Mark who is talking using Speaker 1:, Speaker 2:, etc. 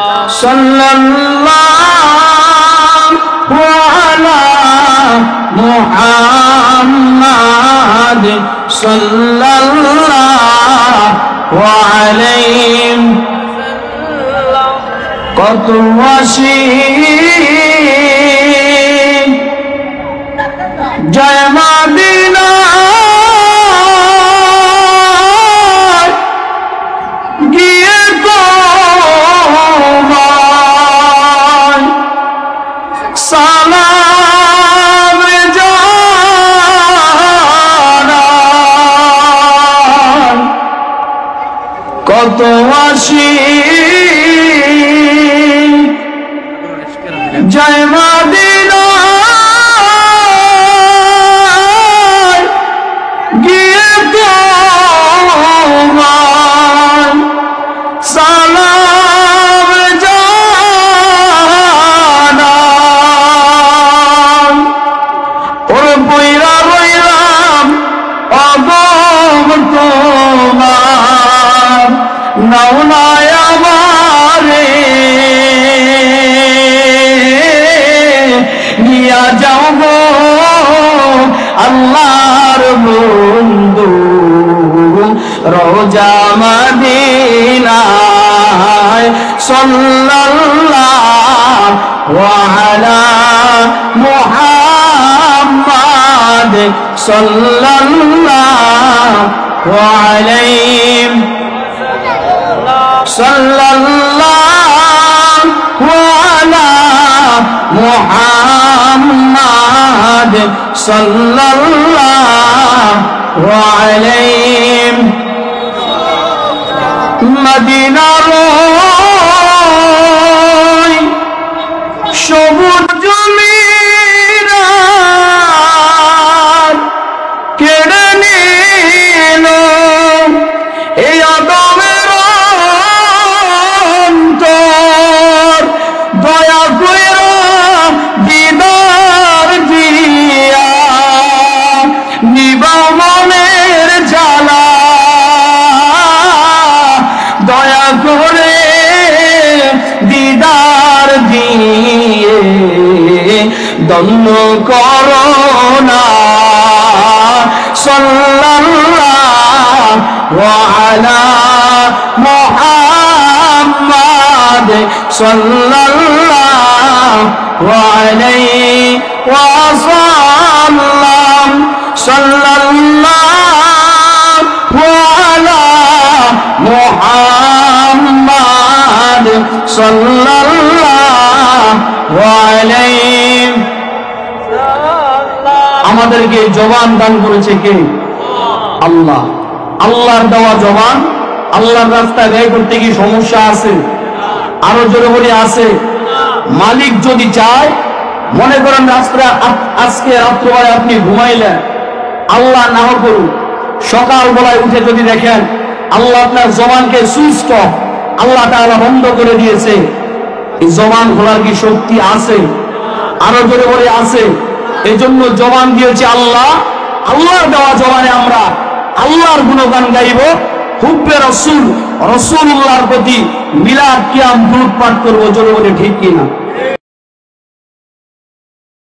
Speaker 1: सल्लल्लाहु अलैहि मुहम्मद सल्लल्लाहु अलैहि कत वसी जय मदीना সালাম জানাই কত আসি জয় মদিনা গিয়ে তোমায় সালাম জানাই ওর বইরা রইলাম অগম তোমার নাও না আমারে নিয়া যাও গো আল্লাহর বন্ধু রোজা মদিনায় সাল্লাল্লাহু আলা মুহাম্মদ সাল্লাল্লাহু আলাইহি সাল্লাল্লাহু আলা মুহাম্মদ সাল্লাল্লাহু আলাইহি মদিনার সবুজ জমিন কেড়ে নিল এই আদমের অন্তর দয়া কইরা দিদার দিয়া নিবা মনের জ্বালা দয়া করে দিদার দিয়ে দন্ন করোনা সাল্লাল্লাহু আলা মুহাম্মদ সাল্লাল্লাহু আলাইহি ওয়াসাল্লাম সাল্লাল্লাহু আলা মুহাম্মদ সাল্লাল্লাহু আলাইহি আমাদেরকে জবান দান করেছে কে? আল্লাহ। আল্লাহর দেওয়া জবান আল্লাহর রাস্তায় ব্যয় করতে কি সমস্যা আছে? আরো জোরে বলি আছে। মালিক যদি চায়, মনে করেন আজকে রাত্রবেলায় আপনি ঘুমাইলেন, আল্লাহ না করুন সকালবেলায় উঠে যদি দেখেন আল্লাহ আপনার জবানকে সুইচ অফ আল্লাহ তাআলা বন্ধ করে দিয়েছে, এই জবান খোলার কি শক্তি আছে? আরো জোরে বলে আছে। এই জন্য জবান দিয়েছে আল্লাহ। আল্লাহর দেওয়া জবানে আমরা আল্লাহর গুণগান গাইব, হুব্বে রাসূল রাসূলুল্লাহর প্রতি মিলাদ কিয়াম দুরূদ পাঠ করব। জোরে বলে ঠিক কিনা?